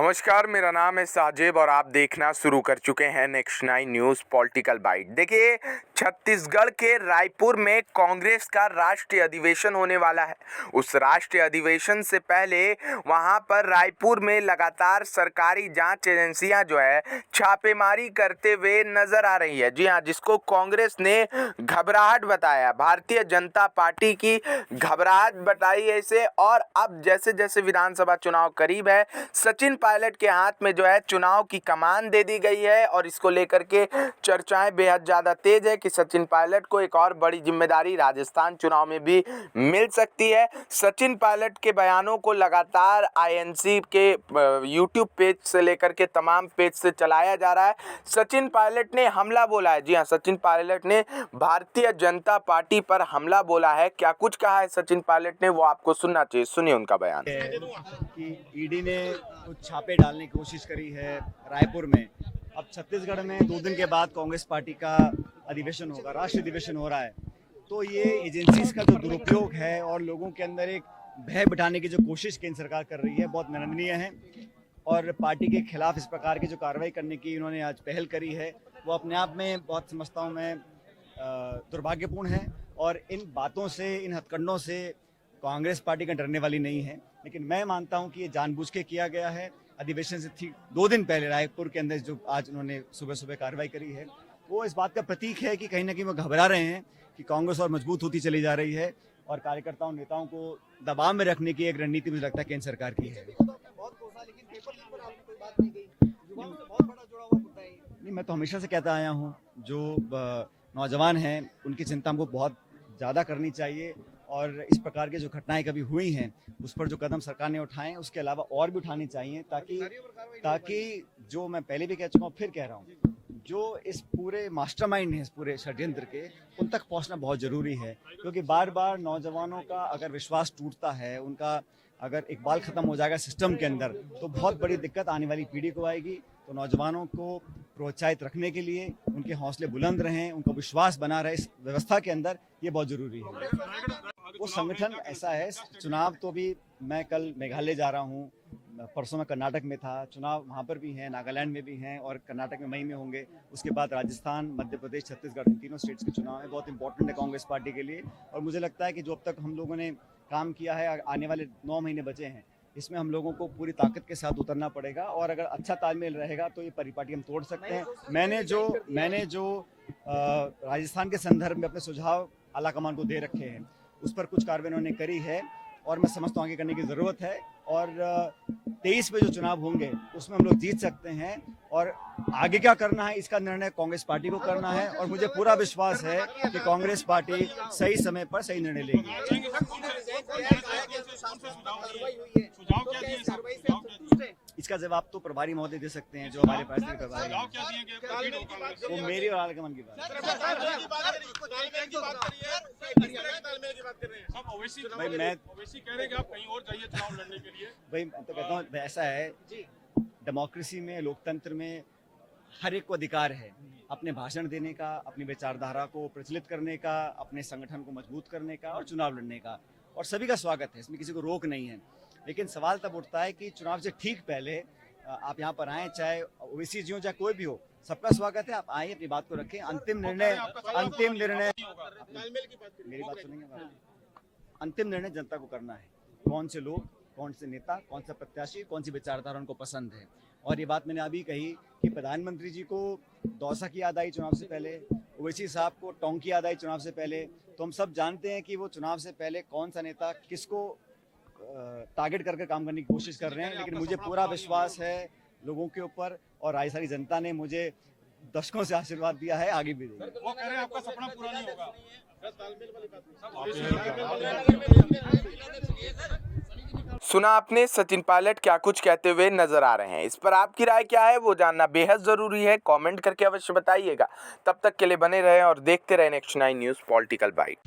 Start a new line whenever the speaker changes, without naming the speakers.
नमस्कार, मेरा नाम है साजिब और आप देखना शुरू कर चुके हैं नेक्स्ट 9 न्यूज़ पॉलिटिकल बाइट। देखिए, छत्तीसगढ़ के रायपुर में कांग्रेस का राष्ट्रीय अधिवेशन होने वाला है। उस राष्ट्रीय अधिवेशन से पहले वहां पर रायपुर में लगातार सरकारी जांच एजेंसियां जो है छापेमारी करते हुए नजर आ रही है। जी हाँ, जिसको कांग्रेस ने घबराहट बताया, भारतीय जनता पार्टी की घबराहट बताई है इसे। और अब जैसे जैसे विधानसभा चुनाव करीब है, सचिन पायलट के हाथ में जो है चुनाव की कमान दे दी गई है और इसको लेकर के चर्चाएं बेहद ज्यादा तेज है कि सचिन पायलट को एक और बड़ी जिम्मेदारी राजस्थान चुनाव में भी मिल सकती है। सचिन पायलट के बयानों को लगातार आईएनसी के यूट्यूब पेज से लेकर के तमाम पेज से चलाया जा रहा है। सचिन पायलट ने हमला बोला है। जी हाँ, सचिन पायलट ने भारतीय जनता पार्टी पर हमला बोला है। क्या कुछ कहा है सचिन पायलट ने, वो आपको सुनना चाहिए। सुनिए उनका बयान।
कि ईडी ने कुछ छापे डालने की कोशिश करी है रायपुर में। अब छत्तीसगढ़ में 2 दिन के बाद कांग्रेस पार्टी का अधिवेशन होगा, राष्ट्रीय अधिवेशन हो रहा है। तो ये एजेंसीज का जो दुरुपयोग है और लोगों के अंदर एक भय बिठाने की जो कोशिश केंद्र सरकार कर रही है, बहुत निंदनीय है। और पार्टी के खिलाफ इस प्रकार की जो कार्रवाई करने की इन्होंने आज पहल करी है, वो अपने आप में बहुत समझता हूँ मैं दुर्भाग्यपूर्ण है। और इन बातों से, इन हथकंडों से कांग्रेस पार्टी का डरने वाली नहीं है। लेकिन मैं मानता हूं कि ये जानबूझ के किया गया है। अधिवेशन से ठीक 2 दिन पहले रायपुर के अंदर जो आज उन्होंने सुबह सुबह कार्रवाई करी है, वो इस बात का प्रतीक है कि कहीं ना कहीं वो घबरा रहे हैं कि कांग्रेस और मजबूत होती चली जा रही है और कार्यकर्ताओं नेताओं को दबाव में रखने की एक रणनीति मुझे लगता है केंद्र सरकार की है। नहीं, मैं तो हमेशा से कहता आया हूँ, जो नौजवान हैं उनकी चिंता हमको बहुत ज़्यादा करनी चाहिए। और इस प्रकार की जो घटनाएं कभी हुई हैं उस पर जो कदम सरकार ने उठाए, उसके अलावा और भी उठाने चाहिए, ताकि जो मैं पहले भी कह चुका हूँ, फिर कह रहा हूँ, जो इस पूरे मास्टरमाइंड है, इस पूरे षड्यंत्र के, उन तक पहुंचना बहुत जरूरी है। क्योंकि बार बार नौजवानों का अगर विश्वास टूटता है, उनका अगर इकबाल खत्म हो जाएगा सिस्टम के अंदर, तो बहुत बड़ी दिक्कत आने वाली पीढ़ी को आएगी। तो नौजवानों को प्रोत्साहित रखने के लिए उनके हौसले बुलंद रहें, उनको विश्वास बना रहे इस व्यवस्था के अंदर, ये बहुत जरूरी है। वो संगठन ऐसा है, चुनाव तो भी मैं कल मेघालय जा रहा हूँ, परसों में कर्नाटक में था, चुनाव वहाँ पर भी हैं, नागालैंड में भी हैं और कर्नाटक में मई में होंगे। उसके बाद राजस्थान, मध्य प्रदेश, छत्तीसगढ़, तीनों स्टेट्स के चुनाव है, बहुत इंपॉर्टेंट है कांग्रेस पार्टी के लिए। और मुझे लगता है कि जो अब तक हम लोगों ने काम किया है, आने वाले 9 महीने बचे हैं, इसमें हम लोगों को पूरी ताकत के साथ उतरना पड़ेगा। और अगर अच्छा तालमेल रहेगा तो ये परिपाटी हम तोड़ सकते हैं। मैंने जो राजस्थान के संदर्भ में अपने सुझाव आला कमान को दे रखे हैं, उस पर कुछ कार्रवाई उन्होंने करी है और मैं समझता हूँ आगे करने की ज़रूरत है। और 23 में जो चुनाव होंगे उसमें हम लोग जीत सकते हैं। और आगे क्या करना है इसका निर्णय कांग्रेस पार्टी को करना है। और मुझे पूरा विश्वास है कि कांग्रेस पार्टी सही समय पर सही निर्णय लेगी। इसका जवाब तो प्रभारी महोदय दे सकते हैं, जो हमारे पास प्रभारी हैं। वो मेरी और आलकमान की बात भाई, मैं तो कहता हूँ ऐसा है, डेमोक्रेसी में, लोकतंत्र में हर एक को अधिकार है अपने भाषण देने का, अपनी विचारधारा को प्रचलित करने का, अपने संगठन को मजबूत करने का और चुनाव लड़ने का। और सभी का स्वागत है, इसमें किसी को रोक नहीं है। लेकिन सवाल तब उठता है कि चुनाव से ठीक पहले आप यहाँ पर आए, चाहे ओबीसी जी हो चाहे कोई भी हो, सबका स्वागत है। आप आए, अपनी बात को रखें। अंतिम निर्णय मेरी बात सुनेंगे। अंतिम निर्णय जनता को करना है, कौन से लोग, कौन से नेता, कौन सा प्रत्याशी, कौन सी विचारधारा उनको पसंद है। और ये बात मैंने अभी कही कि प्रधानमंत्री जी को दौसा की याद आई चुनाव से पहले, ओवैसी साहब को टोंक की याद आई चुनाव से पहले। तो हम सब जानते हैं कि वो चुनाव से पहले कौन सा नेता किसको टारगेट करके काम करने की कोशिश कर रहे हैं। लेकिन मुझे पूरा विश्वास है लोगों के ऊपर, और राजस्थानी जनता ने मुझे दशकों से आशीर्वाद दिया है, आगे भी देगा।
वो कह रहे हैं आपका सपना पूरा नहीं होगा।
सुना आपने, सचिन पायलट क्या कुछ कहते हुए नजर आ रहे हैं। इस पर आपकी राय क्या है वो जानना बेहद जरूरी है। कमेंट करके अवश्य बताइएगा। तब तक के लिए बने रहें और देखते रहें नेक्स्ट 9 न्यूज़ पॉलिटिकल बाइट।